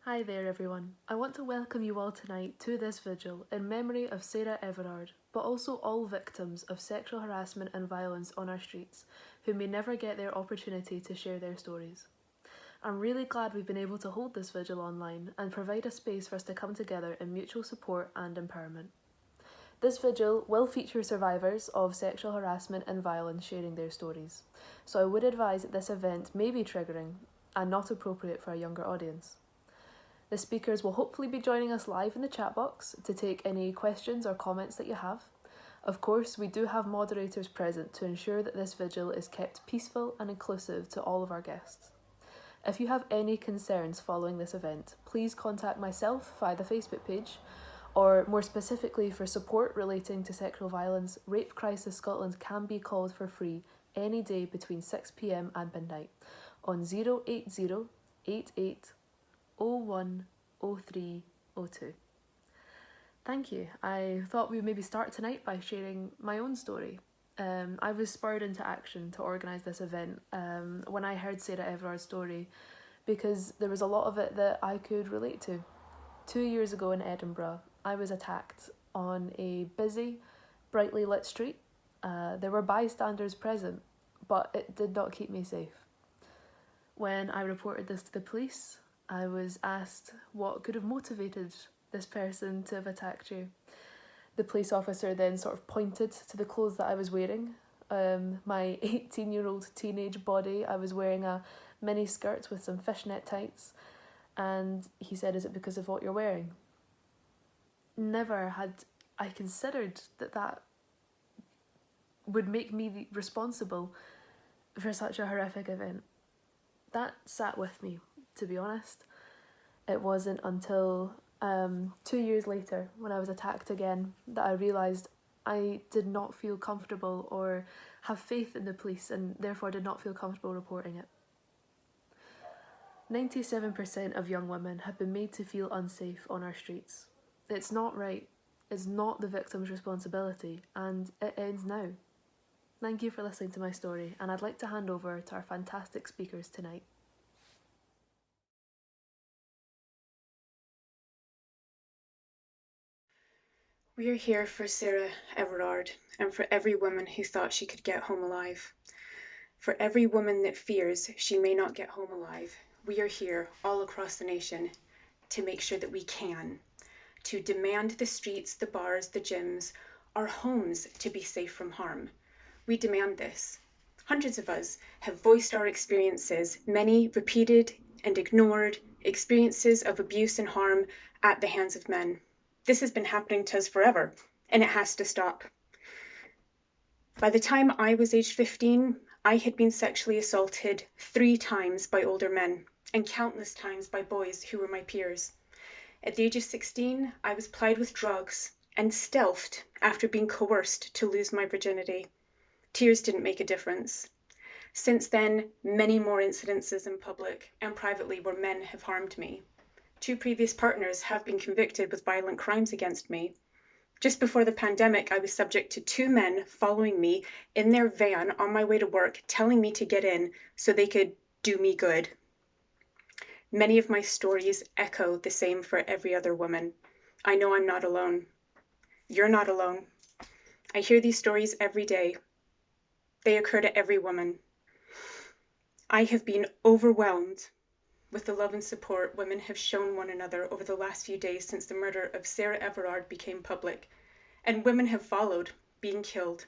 Hi there, everyone. I want to welcome you all tonight to this vigil in memory of Sarah Everard, but also all victims of sexual harassment and violence on our streets who may never get their opportunity to share their stories. I'm really glad we've been able to hold this vigil online and provide a space for us to come together in mutual support and empowerment. This vigil will feature survivors of sexual harassment and violence sharing their stories, so I would advise that this event may be triggering and not appropriate for a younger audience. The speakers will hopefully be joining us live in the chat box to take any questions or comments that you have. Of course, we do have moderators present to ensure that this vigil is kept peaceful and inclusive to all of our guests. If you have any concerns following this event, please contact myself via the Facebook page, or more specifically for support relating to sexual violence, Rape Crisis Scotland can be called for free any day between 6 p.m. and midnight on 080 88 01 03 02. Thank you. I thought we would maybe start tonight by sharing my own story. I was spurred into action to organise this event when I heard Sarah Everard's story because there was a lot of it that I could relate to. 2 years ago in Edinburgh, I was attacked on a busy, brightly lit street. There were bystanders present, but it did not keep me safe. When I reported this to the police, I was asked what could have motivated this person to have attacked you. The police officer then sort of pointed to the clothes that I was wearing. My 18-year-old teenage body, I was wearing a mini skirt with some fishnet tights, and he said, "Is it because of what you're wearing?" Never had I considered that would make me responsible for such a horrific event. That sat with me, to be honest. It wasn't until 2 years later, when I was attacked again, that I realised I did not feel comfortable or have faith in the police, and therefore did not feel comfortable reporting it. 97% of young women have been made to feel unsafe on our streets. It's not right. It's not the victim's responsibility, and it ends now. Thank you for listening to my story, and I'd like to hand over to our fantastic speakers tonight. We are here for Sarah Everard and for every woman who thought she could get home alive. For every woman that fears she may not get home alive, we are here all across the nation to make sure that we can, to demand the streets, the bars, the gyms, our homes to be safe from harm. We demand this. Hundreds of us have voiced our experiences, many repeated and ignored, experiences of abuse and harm at the hands of men. This has been happening to us forever, and it has to stop. By the time I was aged 15, I had been sexually assaulted 3 times by older men, and countless times by boys who were my peers. At the age of 16, I was plied with drugs and stealthed after being coerced to lose my virginity. Tears didn't make a difference. Since then, many more incidences in public and privately where men have harmed me. 2 previous partners have been convicted with violent crimes against me. Just before the pandemic, I was subject to 2 men following me in their van on my way to work, telling me to get in so they could do me good. Many of my stories echo the same for every other woman. I know I'm not alone. You're not alone. I hear these stories every day. They occur to every woman. I have been overwhelmed with the love and support women have shown one another over the last few days since the murder of Sarah Everard became public, and women have followed, being killed.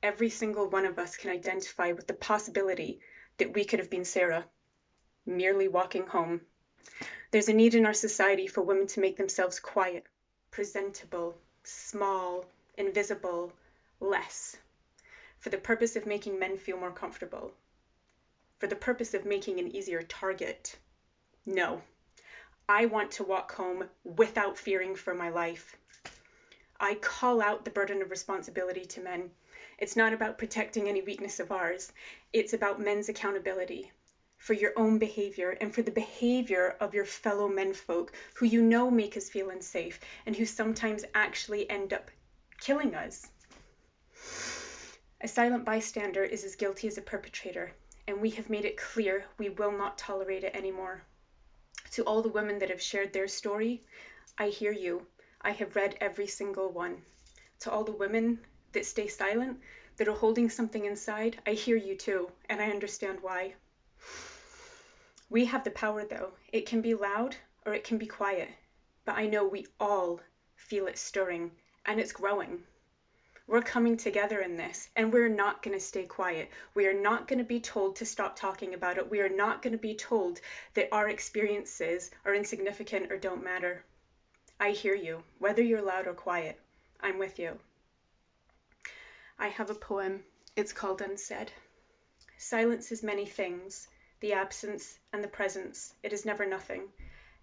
Every single one of us can identify with the possibility that we could have been Sarah, merely walking home. There's a need in our society for women to make themselves quiet, presentable, small, invisible, less, for the purpose of making men feel more comfortable, for the purpose of making an easier target. No, I want to walk home without fearing for my life. I call out the burden of responsibility to men. It's not about protecting any weakness of ours. It's about men's accountability for your own behavior and for the behavior of your fellow menfolk who you know make us feel unsafe and who sometimes actually end up killing us. A silent bystander is as guilty as a perpetrator, and we have made it clear we will not tolerate it anymore. To all the women that have shared their story, I hear you. I have read every single one. To all the women that stay silent, that are holding something inside, I hear you too, and I understand why. We have the power though. It can be loud or it can be quiet, but I know we all feel it stirring, and it's growing. We're coming together in this, and we're not going to stay quiet. We are not going to be told to stop talking about it. We are not going to be told that our experiences are insignificant or don't matter. I hear you, whether you're loud or quiet. I'm with you. I have a poem. It's called Unsaid. Silence is many things, the absence and the presence. It is never nothing.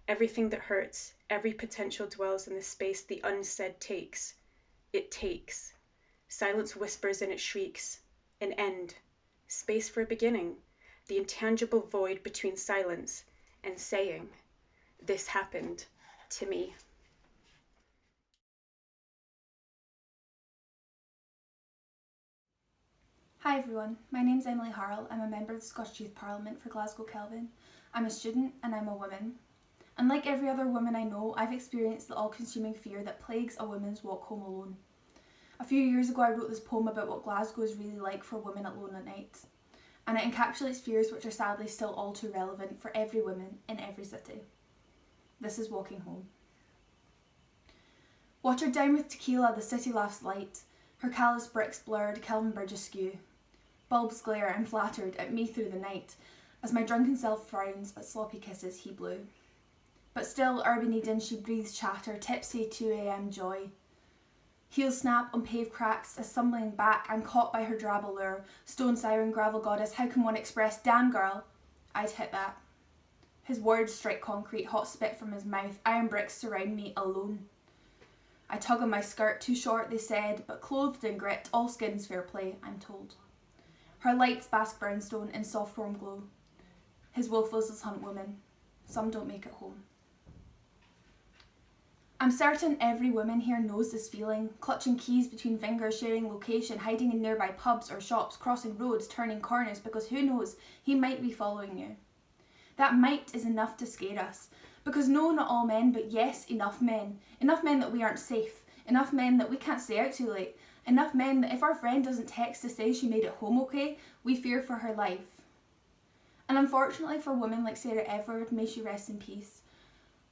Everything that hurts, every potential dwells in the space the unsaid takes. It takes. Silence whispers and it shrieks. An end. Space for a beginning. The intangible void between silence and saying, this happened to me. Hi everyone, my name's Emily Harrell. I'm a member of the Scottish Youth Parliament for Glasgow Kelvin. I'm a student and I'm a woman. And like every other woman I know, I've experienced the all-consuming fear that plagues a woman's walk home alone. A few years ago I wrote this poem about what Glasgow is really like for women alone at night. And it encapsulates fears which are sadly still all too relevant for every woman in every city. This is Walking Home. Watered down with tequila, the city laughs light. Her callous bricks blurred, Kelvin Bridge askew. Bulbs glare, I'm flattered, at me through the night, as my drunken self frowns at sloppy kisses he blew. But still, urban Eden, she breathes chatter, tipsy 2 a.m. joy. Heels snap on paved cracks, as stumbling back, I'm caught by her drab allure. Stone siren, gravel goddess, how can one express, damn girl, I'd hit that. His words strike concrete, hot spit from his mouth, iron bricks surround me, alone. I tug on my skirt, too short, they said, but clothed in grit, all skin's fair play, I'm told. Her lights bask brownstone in soft warm glow. His willfulness hunt women. Some don't make it home. I'm certain every woman here knows this feeling, clutching keys between fingers, sharing location, hiding in nearby pubs or shops, crossing roads, turning corners, because who knows, he might be following you. That might is enough to scare us, because no, not all men, but yes, enough men. Enough men that we aren't safe. Enough men that we can't stay out too late. Enough men that if our friend doesn't text to say she made it home okay, we fear for her life. And unfortunately for women like Sarah Everard, may she rest in peace,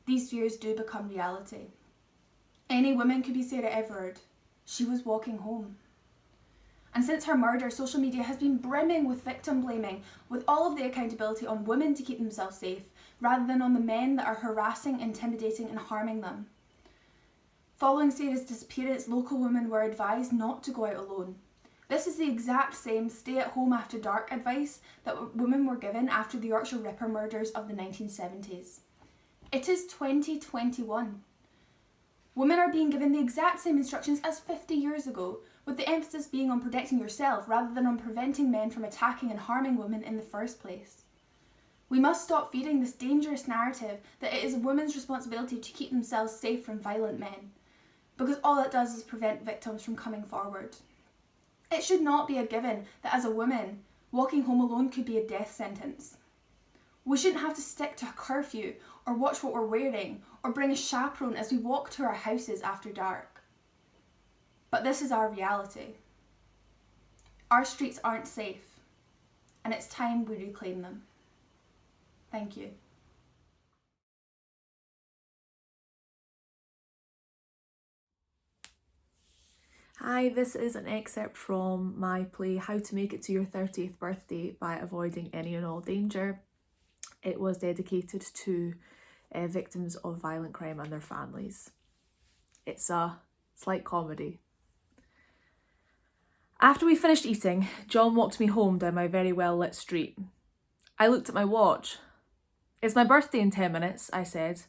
these fears do become reality. Any woman could be Sarah Everard. She was walking home. And since her murder, social media has been brimming with victim blaming, with all of the accountability on women to keep themselves safe, rather than on the men that are harassing, intimidating and harming them. Following Sarah's disappearance, local women were advised not to go out alone. This is the exact same stay at home after dark advice that women were given after the Yorkshire Ripper murders of the 1970s. It is 2021. Women are being given the exact same instructions as 50 years ago, with the emphasis being on protecting yourself rather than on preventing men from attacking and harming women in the first place. We must stop feeding this dangerous narrative that it is a woman's responsibility to keep themselves safe from violent men, because all it does is prevent victims from coming forward. It should not be a given that as a woman, walking home alone could be a death sentence. We shouldn't have to stick to a curfew or watch what we're wearing or bring a chaperone as we walk to our houses after dark. But this is our reality. Our streets aren't safe, and it's time we reclaim them. Thank you. Hi, this is an excerpt from my play How to Make It to Your 30th Birthday by Avoiding Any and All Danger. It was dedicated to victims of violent crime and their families. It's a slight comedy. After we finished eating, John walked me home down my very well lit street. I looked at my watch. It's my birthday in 10 minutes, I said.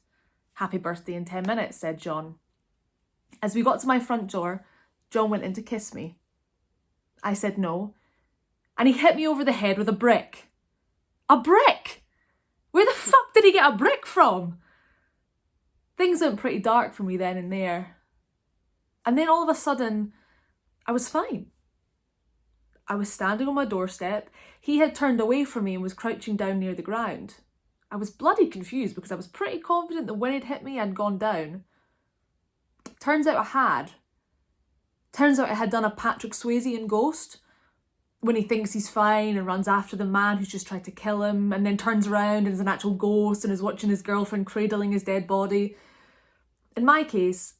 Happy birthday in 10 minutes, said John. As we got to my front door, John went in to kiss me. I said no, and he hit me over the head with a brick. A brick? Where the fuck did he get a brick from? Things went pretty dark for me then and there. And then all of a sudden, I was fine. I was standing on my doorstep. He had turned away from me and was crouching down near the ground. I was bloody confused because I was pretty confident that when he'd hit me, I'd gone down. Turns out I had. Turns out I had done a Patrick Swayze in Ghost, when he thinks he's fine and runs after the man who's just tried to kill him, and then turns around and is an actual ghost and is watching his girlfriend cradling his dead body. In my case,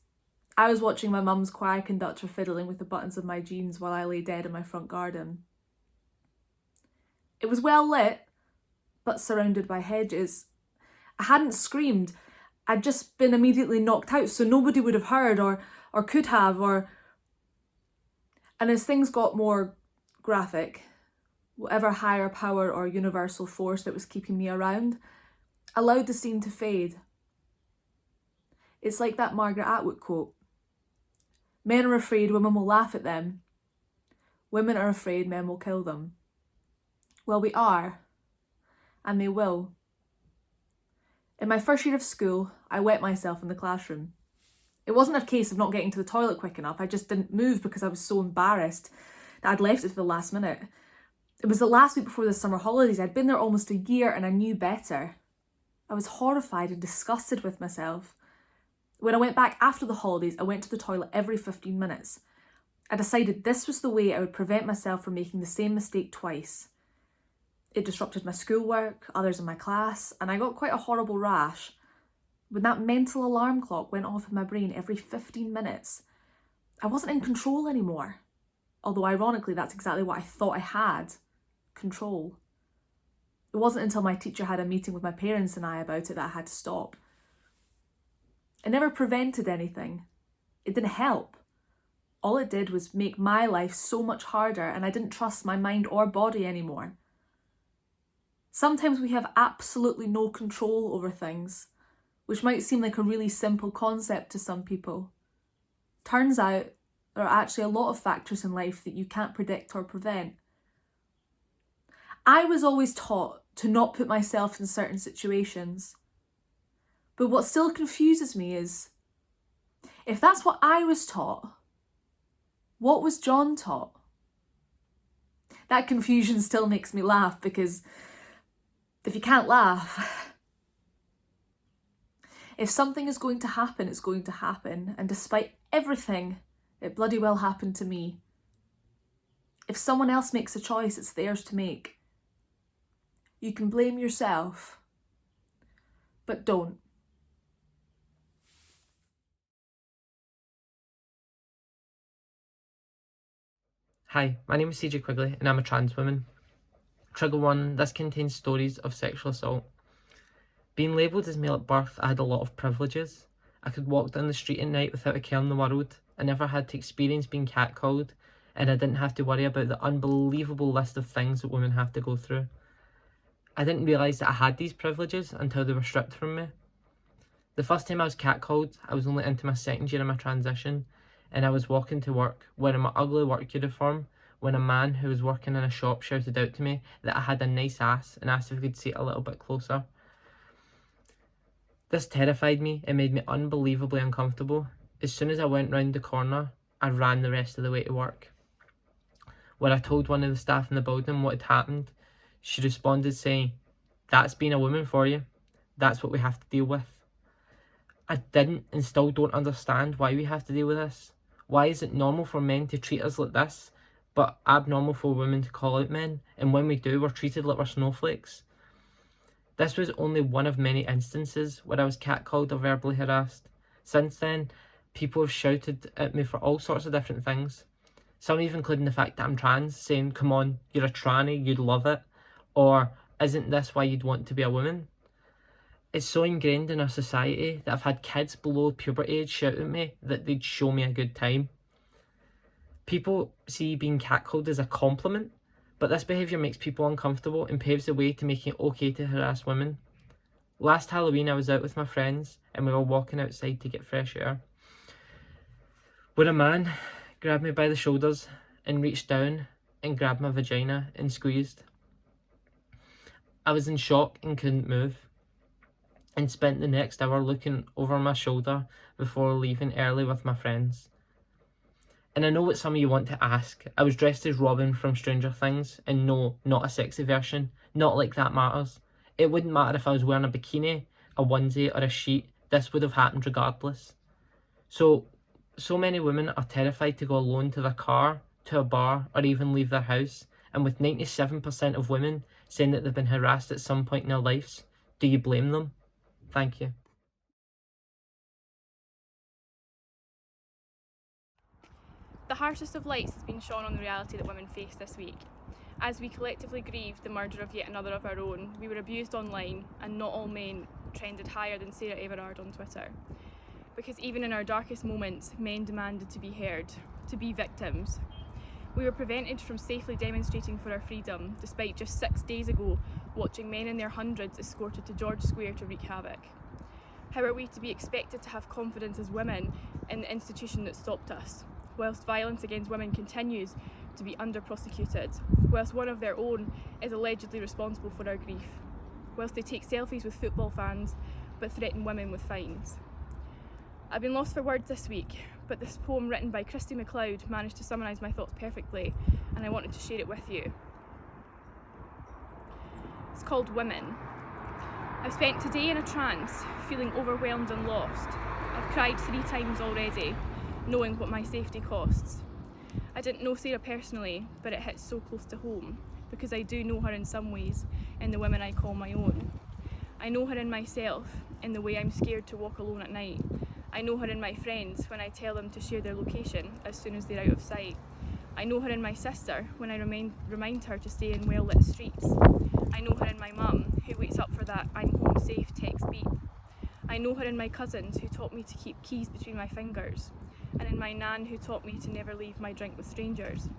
I was watching my mum's choir conductor fiddling with the buttons of my jeans while I lay dead in my front garden. It was well lit, but surrounded by hedges. I hadn't screamed. I'd just been immediately knocked out, so nobody would have heard or could have, And as things got more graphic, whatever higher power or universal force that was keeping me around allowed the scene to fade. It's like that Margaret Atwood quote. Men are afraid women will laugh at them. Women are afraid men will kill them. Well, we are, and they will. In my first year of school, I wet myself in the classroom. It wasn't a case of not getting to the toilet quick enough. I just didn't move because I was so embarrassed that I'd left it to the last minute. It was the last week before the summer holidays. I'd been there almost a year and I knew better. I was horrified and disgusted with myself. When I went back after the holidays, I went to the toilet every 15 minutes. I decided this was the way I would prevent myself from making the same mistake twice. It disrupted my schoolwork, others in my class, and I got quite a horrible rash. When that mental alarm clock went off in my brain every 15 minutes, I wasn't in control anymore. Although ironically, that's exactly what I thought I had. Control. It wasn't until my teacher had a meeting with my parents and I about it that I had to stop. It never prevented anything. It didn't help. All it did was make my life so much harder, and I didn't trust my mind or body anymore. Sometimes we have absolutely no control over things, which might seem like a really simple concept to some people. Turns out there are actually a lot of factors in life that you can't predict or prevent. I was always taught to not put myself in certain situations. But what still confuses me is, if that's what I was taught, what was John taught? That confusion still makes me laugh, because if you can't laugh, if something is going to happen, it's going to happen. And despite everything, it bloody well happened to me. If someone else makes a choice, it's theirs to make. You can blame yourself, but don't. Hi, my name is CJ Quigley and I'm a trans woman. Trigger 1, this contains stories of sexual assault. Being labelled as male at birth, I had a lot of privileges. I could walk down the street at night without a care in the world. I never had to experience being catcalled, and I didn't have to worry about the unbelievable list of things that women have to go through. I didn't realise that I had these privileges until they were stripped from me. The first time I was catcalled, I was only into my second year of my transition, and I was walking to work wearing my ugly work uniform when a man who was working in a shop shouted out to me that I had a nice ass and asked if he could see it a little bit closer. This terrified me and made me unbelievably uncomfortable. As soon as I went round the corner, I ran the rest of the way to work. When I told one of the staff in the building what had happened, she responded saying, "That's being a woman for you. That's what we have to deal with." I didn't and still don't understand why we have to deal with this. Why is it normal for men to treat us like this, but abnormal for women to call out men, and when we do, we're treated like we're snowflakes? This was only one of many instances where I was catcalled or verbally harassed. Since then, people have shouted at me for all sorts of different things. Some even including the fact that I'm trans, saying, "Come on, you're a tranny, you'd love it," or "Isn't this why you'd want to be a woman?" It's so ingrained in our society that I've had kids below puberty age shout at me that they'd show me a good time. People see being catcalled as a compliment, but this behaviour makes people uncomfortable and paves the way to making it okay to harass women. Last Halloween I was out with my friends and we were walking outside to get fresh air, when a man grabbed me by the shoulders and reached down and grabbed my vagina and squeezed. I was in shock and couldn't move, and spent the next hour looking over my shoulder before leaving early with my friends. And I know what some of you want to ask. I was dressed as Robin from Stranger Things, and no, not a sexy version. Not like that matters. It wouldn't matter if I was wearing a bikini, a onesie, or a sheet, this would have happened regardless. So many women are terrified to go alone to their car, to a bar, or even leave their house. And with 97% of women saying that they've been harassed at some point in their lives, do you blame them? Thank you. The harshest of lights has been shone on the reality that women face this week. As we collectively grieved the murder of yet another of our own, we were abused online, and not all men trended higher than Sarah Everard on Twitter. Because even in our darkest moments, men demanded to be heard, to be victims. We were prevented from safely demonstrating for our freedom, despite just 6 days ago watching men in their hundreds escorted to George Square to wreak havoc. How are we to be expected to have confidence as women in the institution that stopped us, whilst violence against women continues to be under-prosecuted, whilst one of their own is allegedly responsible for our grief, whilst they take selfies with football fans but threaten women with fines? I've been lost for words this week, but this poem written by Christy MacLeod managed to summarise my thoughts perfectly, and I wanted to share it with you. It's called Women. I've spent today in a trance, feeling overwhelmed and lost. I've cried 3 times already, knowing what my safety costs. I didn't know Sarah personally, but it hits so close to home, because I do know her in some ways, in the women I call my own. I know her in myself, in the way I'm scared to walk alone at night. I know her in my friends when I tell them to share their location as soon as they're out of sight. I know her in my sister when I remind her to stay in well-lit streets. I know her in my mum, who waits up for that "I'm home safe" text beep. I know her in my cousins, who taught me to keep keys between my fingers, and in my nan, who taught me to never leave my drink with strangers.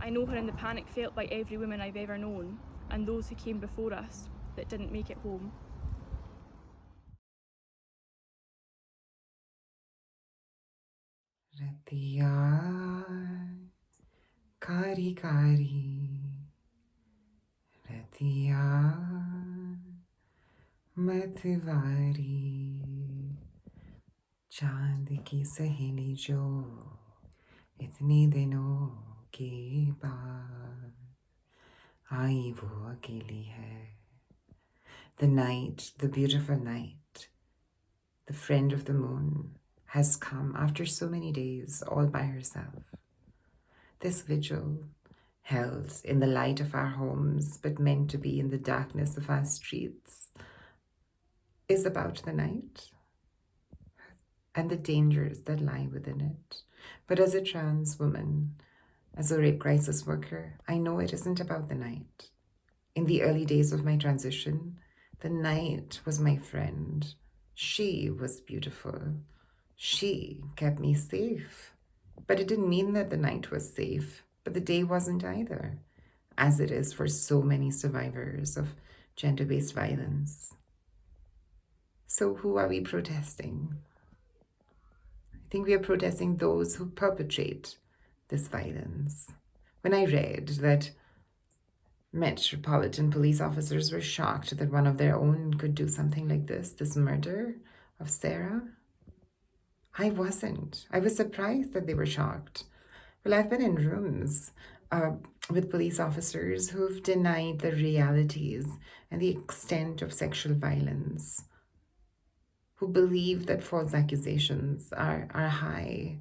I know her in the panic felt by every woman I've ever known, and those who came before us that didn't make it home. Ratiya kari kari, ratiya matwari, चांद की सहेली जो इतने दिनों के बाद आई वो अकेली है. The night, the beautiful night, the friend of the moon, has come after so many days all by herself. This vigil, held in the light of our homes but meant to be in the darkness of our streets, is about the night and the dangers that lie within it. But as a trans woman, as a rape crisis worker, I know it isn't about the night. In the early days of my transition, the night was my friend. She was beautiful. She kept me safe. But it didn't mean that the night was safe, but the day wasn't either, as it is for so many survivors of gender-based violence. So who are we protesting? I think we are protesting those who perpetrate this violence. When I read that Metropolitan police officers were shocked that one of their own could do something like this murder of Sarah, I wasn't. I was surprised that they were shocked. Well, I've been in rooms with police officers who've denied the realities and the extent of sexual violence, who believe that false accusations are high.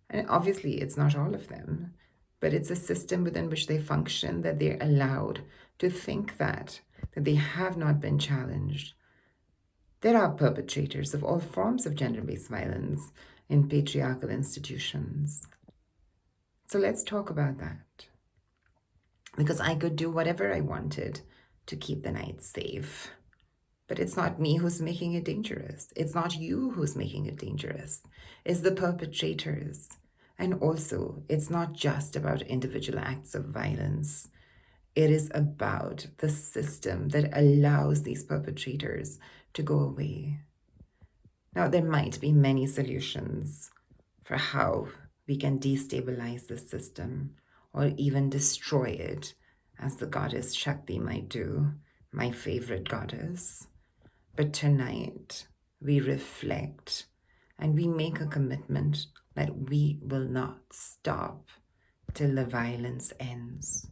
And obviously, it's not all of them, but it's a system within which they function, that they're allowed to think that they have not been challenged. There are perpetrators of all forms of gender-based violence in patriarchal institutions. So let's talk about that. Because I could do whatever I wanted to keep the night safe. But it's not me who's making it dangerous. It's not you who's making it dangerous. It's the perpetrators. And also, it's not just about individual acts of violence. It is about the system that allows these perpetrators to go away. Now, there might be many solutions for how we can destabilize the system or even destroy it, as the goddess Shakti might do, my favorite goddess. But tonight, we reflect and we make a commitment that we will not stop till the violence ends.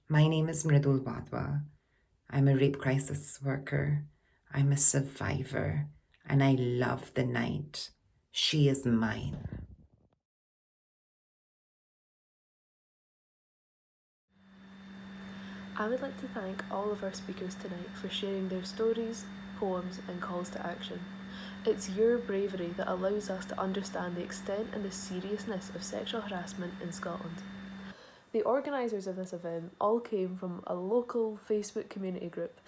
My name is Mridul Wadhwa. I'm a rape crisis worker. I'm a survivor, and I love the night. She is mine. I would like to thank all of our speakers tonight for sharing their stories, poems, and calls to action. It's your bravery that allows us to understand the extent and the seriousness of sexual harassment in Scotland. The organisers of this event all came from a local Facebook community group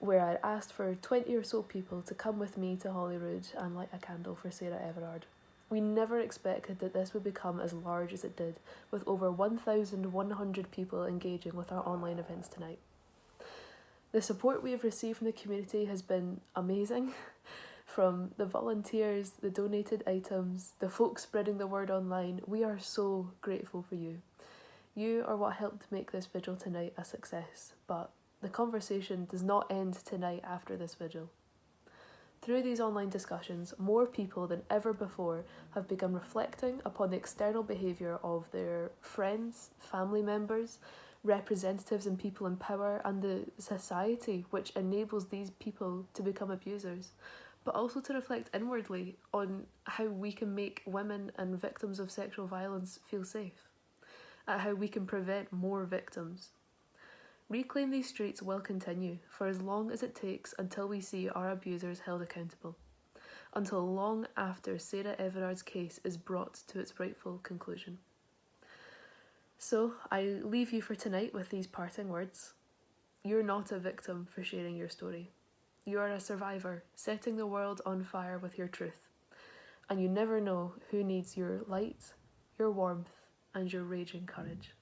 where I'd asked for 20 or so people to come with me to Holyrood and light a candle for Sarah Everard. We never expected that this would become as large as it did, with over 1,100 people engaging with our online events tonight. The support we have received from the community has been amazing. From the volunteers, the donated items, the folks spreading the word online, we are so grateful for you. You are what helped make this vigil tonight a success, but the conversation does not end tonight after this vigil. Through these online discussions, more people than ever before have begun reflecting upon the external behaviour of their friends, family members, representatives and people in power, and the society which enables these people to become abusers, but also to reflect inwardly on how we can make women and victims of sexual violence feel safe, at how we can prevent more victims. Reclaim these streets will continue for as long as it takes until we see our abusers held accountable, until long after Sarah Everard's case is brought to its rightful conclusion. So I leave you for tonight with these parting words. You're not a victim for sharing your story. You are a survivor, setting the world on fire with your truth. And you never know who needs your light, your warmth, and your raging courage.